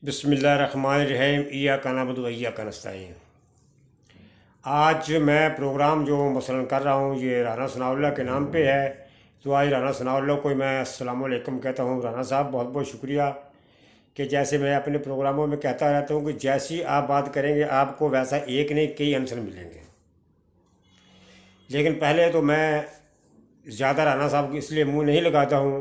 بسم اللہ الرحمن الرحیم ایاک نعبد و ایاک نستعین۔ آج میں پروگرام جو مثلاً کر رہا ہوں یہ رانا ثناء اللہ کے نام پہ ہے، تو آج رانا ثناء اللہ کو میں السلام علیکم کہتا ہوں۔ رانا صاحب بہت بہت شکریہ کہ جیسے میں اپنے پروگراموں میں کہتا رہتا ہوں کہ جیسی آپ بات کریں گے آپ کو ویسا ایک نہیں کئی آنسر ملیں گے، لیکن پہلے تو میں زیادہ رانا صاحب کو اس لیے منہ نہیں لگاتا ہوں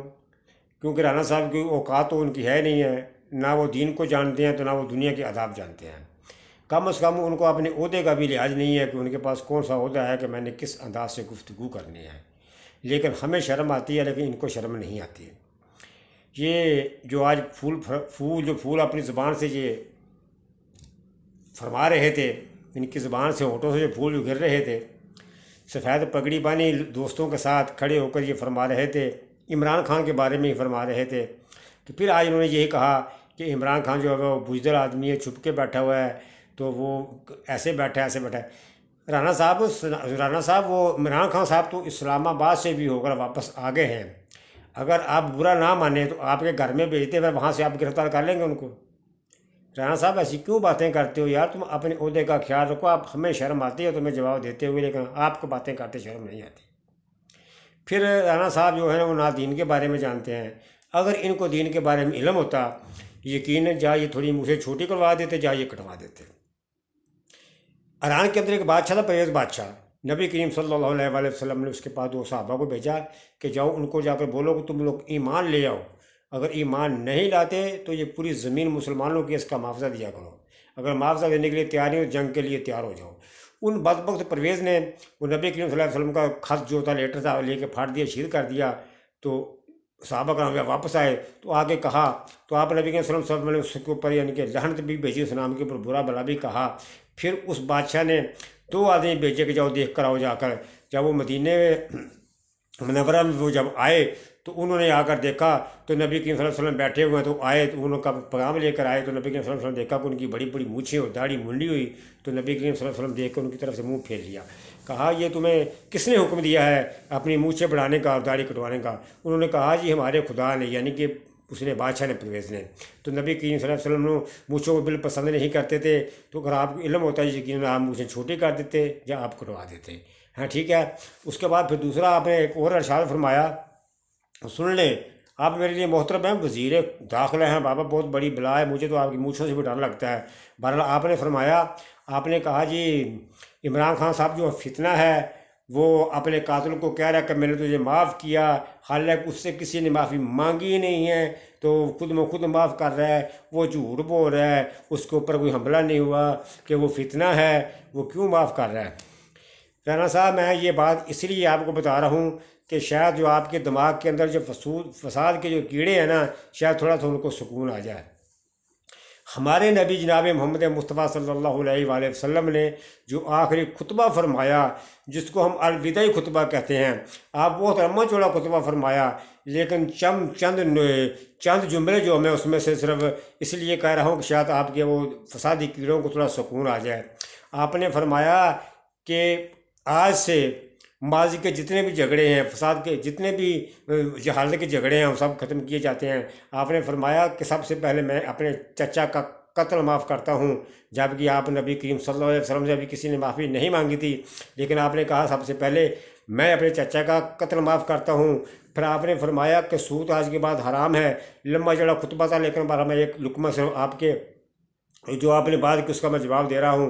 کیونکہ رانا صاحب کی اوقات تو ان کی ہے نہیں ہے، نہ وہ دین کو جانتے ہیں تو نہ وہ دنیا کے آداب جانتے ہیں۔ کم از کم ان کو اپنے عہدے کا بھی لحاظ نہیں ہے کہ ان کے پاس کون سا عہدہ ہے کہ میں نے کس انداز سے گفتگو کرنی ہے، لیکن ہمیں شرم آتی ہے لیکن ان کو شرم نہیں آتی۔ یہ جو آج پھول اپنی زبان سے یہ فرما رہے تھے، ان کی زبان سے ہونٹوں سے جو پھول گر رہے تھے، سفید پگڑی بانی دوستوں کے ساتھ کھڑے ہو کر یہ فرما رہے تھے، عمران خان کے بارے میں ہی فرما رہے تھے کہ پھر آج انہوں نے یہی کہا کہ عمران خان جو ہے وہ بزدل آدمی ہے، چھپ کے بیٹھا ہوا ہے، تو وہ ایسے بیٹھا ہے ایسے بیٹھا ہے۔ رانا صاحب وہ عمران خان صاحب تو اسلام آباد سے بھی ہو کر واپس آ گئے ہیں، اگر آپ برا نہ مانیں تو آپ کے گھر میں بھیجتے ہوئے وہاں سے آپ گرفتار کر لیں گے ان کو۔ رانا صاحب ایسی کیوں باتیں کرتے ہو یار، تم اپنے عہدے کا خیال رکھو، آپ ہمیں شرم آتی ہے تمہیں جواب دیتے ہوئے لیکن آپ کو باتیں کرتے شرم نہیں آتی۔ پھر رانا صاحب جو ہے نا وہ نہ دین کے بارے میں جانتے ہیں، اگر ان کو دین کے بارے میں علم ہوتا یقیناً جا یہ تھوڑی منہ سے چھوٹی کروا دیتے جا یہ کٹوا دیتے۔ ایران کے اندر ایک بادشاہ تھا، پرویز بادشاہ، نبی کریم صلی اللہ علیہ وآلہ وسلم نے اس کے پاس 2 صحابہ کو بھیجا کہ جاؤ ان کو جا کر بولو کہ تم لوگ ایمان لے آؤ، اگر ایمان نہیں لاتے تو یہ پوری زمین مسلمانوں کی اس کا معاوضہ دیا کرو، اگر معاوضہ دینے کے لیے تیار نہیں ہو جنگ کے لیے تیار ہو جاؤ۔ ان بدبخت پرویز نے وہ نبی کریم صلی اللہ علیہ وسلم کا خط جو تھا لیٹر تھا لے کے پھاڑ دیا، شہید کر دیا۔ تو صحابہ کرام واپس آئے تو آگے کہا تو آپ نبی کے صلی اللہ علیہ وسلم نے اس کے اوپر یعنی کہ لعنت بھی بھیجی، اس نام کے اوپر برا بلا بھی کہا۔ پھر اس بادشاہ نے 2 آدمی بھیجے کہ جاؤ دیکھ کر آؤ جا کر۔ جب وہ مدینہ منورہ میں وہ جب آئے تو انہوں نے آ کر دیکھا تو نبی کریم صلی اللہ علیہ وسلم بیٹھے ہوئے ہیں، تو آئے تو انہوں کا پیغام لے کر آئے تو نبی کریم صلی اللہ علیہ وسلم دیکھا کہ ان کی بڑی بڑی مونچھیں اور داڑھی منڈی ہوئی، تو نبی کریم صلی اللہ علیہ وسلم دیکھ کر ان کی طرف سے منہ پھیر لیا، کہا یہ تمہیں کس نے حکم دیا ہے اپنی مونچھیں بڑھانے کا اور داڑھی کٹوانے کا؟ انہوں نے کہا جی ہمارے خدا نے، یعنی کہ اس نے بادشاہ نے پرویز نے۔ تو نبی کریم صلی اللہ علیہ وسلم مونچھوں کو بالکل پسند نہیں کرتے تھے، تو اگر آپ کو علم ہوتا ہے یقیناً آپ مونچھیں چھوٹی کر دیتے یا آپ کٹوا دیتے۔ ہاں ٹھیک ہے۔ اس کے بعد پھر دوسرا آپ نے ایک اور ارشاد فرمایا، سن لیں آپ میرے لیے محترم ہیں، وزیر داخلہ ہیں، بابا بہت بڑی بلا ہے، مجھے تو آپ کی مونچھوں سے بھی ڈر لگتا ہے۔ بہرحال آپ نے فرمایا، آپ نے کہا جی عمران خان صاحب جو فتنہ ہے وہ اپنے قاتل کو کہہ رہا ہے کہ میں نے تجھے معاف کیا، حالانکہ اس سے کسی نے معافی مانگی ہی نہیں ہے، تو خود میں خود معاف کر رہا ہے، وہ جھوٹ بول رہا ہے، اس کے اوپر کوئی حملہ نہیں ہوا کہ وہ فتنہ ہے، وہ کیوں معاف کر رہا ہے؟ رانا صاحب میں یہ بات اس لیے آپ کو بتا رہا ہوں کہ شاید جو آپ کے دماغ کے اندر جو فساد کے جو کیڑے ہیں نا، شاید تھوڑا سا ان کو سکون آ جائے۔ ہمارے نبی جناب محمد مصطفیٰ صلی اللہ علیہ وآلہ وسلم نے جو آخری خطبہ فرمایا جس کو ہم الوداعی خطبہ کہتے ہیں، آپ بہت لمبا چوڑا خطبہ فرمایا، لیکن چند جملے جو میں اس میں سے صرف اس لیے کہہ رہا ہوں کہ شاید آپ کے وہ فسادی کیڑوں کو تھوڑا سکون آ جائے۔ آپ نے فرمایا کہ آج سے ماضی کے جتنے بھی جھگڑے ہیں، فساد کے جتنے بھی جہالت کے جھگڑے ہیں وہ سب ختم کیے جاتے ہیں۔ آپ نے فرمایا کہ سب سے پہلے میں اپنے چچا کا قتل معاف کرتا ہوں، جبکہ آپ نبی کریم صلی اللہ علیہ وسلم سے ابھی کسی نے معافی نہیں مانگی تھی، لیکن آپ نے کہا سب سے پہلے میں اپنے چچا کا قتل معاف کرتا ہوں۔ پھر آپ نے فرمایا کہ سود آج کے بعد حرام ہے۔ لمبا چڑا خطبہ تھا لیکن بارہ میں ایک لقمہ سے آپ کے جو آپ نے بات کی اس کا میں جواب دے رہا ہوں۔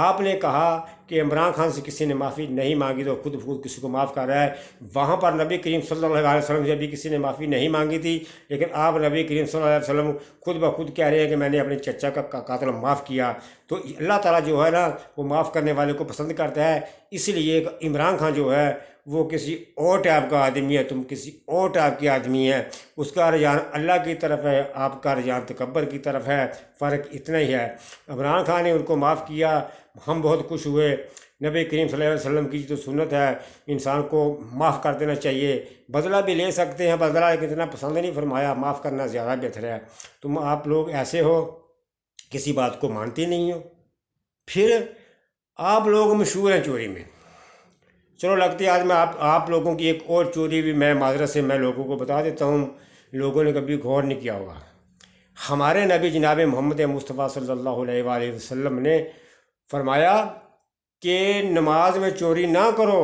آپ نے کہا کہ عمران خان سے کسی نے معافی نہیں مانگی تو خود بخود کسی کو معاف کر رہا ہے، وہاں پر نبی کریم صلی اللہ علیہ وسلم سے ابھی کسی نے معافی نہیں مانگی تھی، لیکن آپ نبی کریم صلی اللہ علیہ وسلم خود بخود کہہ رہے ہیں کہ میں نے اپنے چچا کا قاتل معاف کیا۔ تو اللہ تعالیٰ جو ہے نا وہ معاف کرنے والے کو پسند کرتا ہے، اس لیے عمران خان جو ہے وہ کسی اور ٹائپ کا آدمی ہے، تم کسی اور ٹائپ کی آدمی ہے، اس کا رجحان اللہ کی طرف ہے، آپ کا رجحان تکبر کی طرف ہے، فرق اتنا ہی ہے۔ عمران خان نے ان کو معاف کیا، ہم بہت خوش ہوئے۔ نبی کریم صلی اللہ علیہ وسلم کی جو سنت ہے انسان کو معاف کر دینا چاہیے، بدلہ بھی لے سکتے ہیں بدلہ، لیکن اتنا پسند نہیں فرمایا، معاف کرنا زیادہ بہتر ہے۔ تم آپ لوگ ایسے ہو کسی بات کو مانتے نہیں ہو، پھر آپ لوگ مشہور ہیں چوری میں۔ چلو لگتی ہے آج میں آپ لوگوں کی ایک اور چوری بھی میں معذرت سے میں لوگوں کو بتا دیتا ہوں، لوگوں نے کبھی غور نہیں کیا ہوگا۔ ہمارے نبی جناب محمد مصطفیٰ صلی اللہ علیہ وآلہ وسلم نے فرمایا کہ نماز میں چوری نہ کرو۔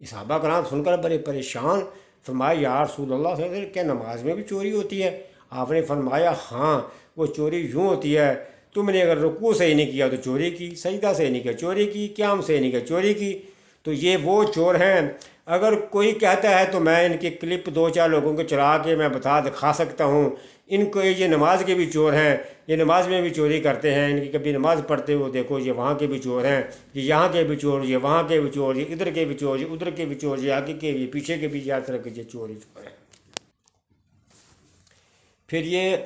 صحابہ کرام سن کر بڑے پریشان، فرمایا یا رسول اللہ صلی اللہ علیہ وسلم کیا نماز میں بھی چوری ہوتی ہے؟ آپ نے فرمایا ہاں، وہ چوری یوں ہوتی ہے، تم نے اگر رکوع صحیح نہیں کیا تو چوری کی، سجدہ صحیح نہیں کیا چوری کی، قیام صحیح نہیں کیا چوری کی۔ تو یہ وہ چور ہیں۔ اگر کوئی کہتا ہے تو میں ان کی کلپ 2-4 لوگوں کو چلا کے میں دکھا سکتا ہوں، ان کو یہ نماز کے بھی چور ہیں، یہ نماز میں بھی چوری کرتے ہیں، ان کی کبھی نماز پڑھتے ہو دیکھو، یہ وہاں کے بھی چور ہیں، یہ یہاں کے بھی چور، یہ وہاں کے بھی چور، یہ ادھر کے بھی چور، یہ ادھر کے بھی چور، یہ آگے کے بھی پیچھے کے بھی، ہر طرح کے یہ چور ہی چور ہیں۔ پھر یہ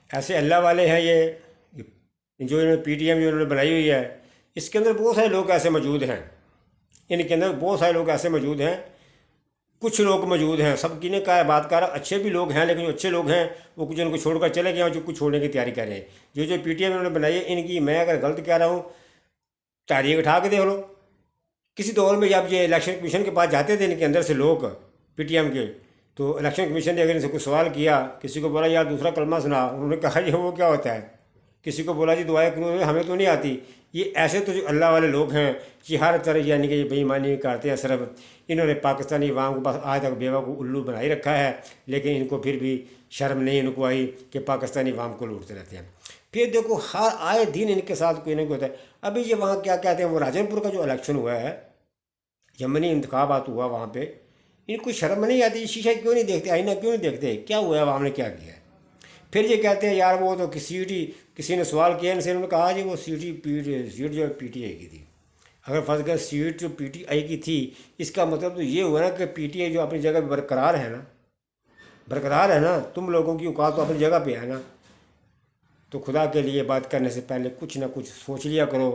ایسے اللہ والے ہیں، یہ جو انہوں نے پی ٹی ایم جو انہوں نے بنائی ہوئی ہے، اس کے اندر بہت سارے لوگ ایسے موجود ہیں، ان کے اندر بہت سارے لوگ ایسے موجود ہیں، کچھ لوگ موجود ہیں، سب کی نے کہا بات کر رہا، اچھے بھی لوگ ہیں، لیکن جو اچھے لوگ ہیں وہ کچھ ان کو چھوڑ کر چلے گئے اور جو کچھ چھوڑنے کی تیاری کر رہے ہیں۔ جو پی ٹی ایم انہوں نے بنائی ہے، ان کی میں اگر غلط کہہ رہا ہوں تاریخ اٹھا کے دیکھ لو۔ کسی دور میں جب یہ الیکشن کمیشن کے پاس جاتے تھے ان کے اندر سے لوگ پی ٹی ایم کے، تو الیکشن کمیشن نے اگر ان سے کوئی سوال کیا، کسی کو بولا یار دوسرا کلمہ سنا، انہوں نے کہا یہ وہ کیا ہوتا ہے، کسی کو بولا جی دعائیں کرو، ہمیں تو نہیں آتی۔ یہ ایسے تو جو اللہ والے لوگ ہیں یہ ہر طرح یعنی کہ یہ بے ایمانی کرتے ہیں، صرف انہوں نے پاکستانی عوام کو بس آج تک بیوہ کو الو بنائی رکھا ہے، لیکن ان کو پھر بھی شرم نہیں ان کو آئی کہ پاکستانی عوام کو لوٹتے رہتے ہیں۔ پھر دیکھو ہر آئے دن ان کے ساتھ کوئی نہ کوئی ہوتا ہے۔ ابھی یہ وہاں کیا کہتے ہیں، وہ راجن پور کا جو الیکشن ہوا ہے، یمنی انتخابات ہوا وہاں پہ، ان کو شرم نہیں آتی، شیشہ کیوں نہیں دیکھتے، آئینہ کیوں نہیں دیکھتے، کیا ہوا ہے، عوام نے کیا کیا ہے؟ پھر یہ کہتے ہیں یار وہ تو سیٹ ہی، کسی نے سوال کیا ان سے، انہوں نے کہا جی وہ سیٹ جو پی ٹی آئی کی تھی۔ اگر فرض کر سیٹ جو پی ٹی آئی کی تھی، اس کا مطلب تو یہ ہوا نا کہ پی ٹی آئی جو اپنی جگہ پہ برقرار ہے نا، تم لوگوں کی اوقات تو اپنی جگہ پہ ہے نا۔ تو خدا کے لیے بات کرنے سے پہلے کچھ نہ کچھ سوچ لیا کرو،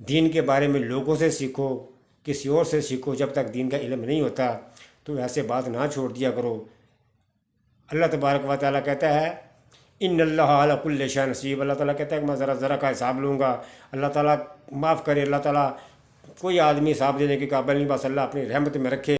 دین کے بارے میں لوگوں سے سیکھو، کسی اور سے سیکھو، جب تک دین کا علم نہیں ہوتا تو ایسے بات نہ چھوڑ دیا کرو۔ اللہ تبارک و تعالیٰ کہتا ہے ان اللہ علی کل شیء نصیب، اللہ تعالیٰ کہتا ہے کہ میں ذرا کا حساب لوں گا۔ اللہ تعالیٰ معاف کرے، اللہ تعالیٰ کوئی آدمی حساب دینے کے قابل نہیں، بس اللہ اپنی رحمت میں رکھے۔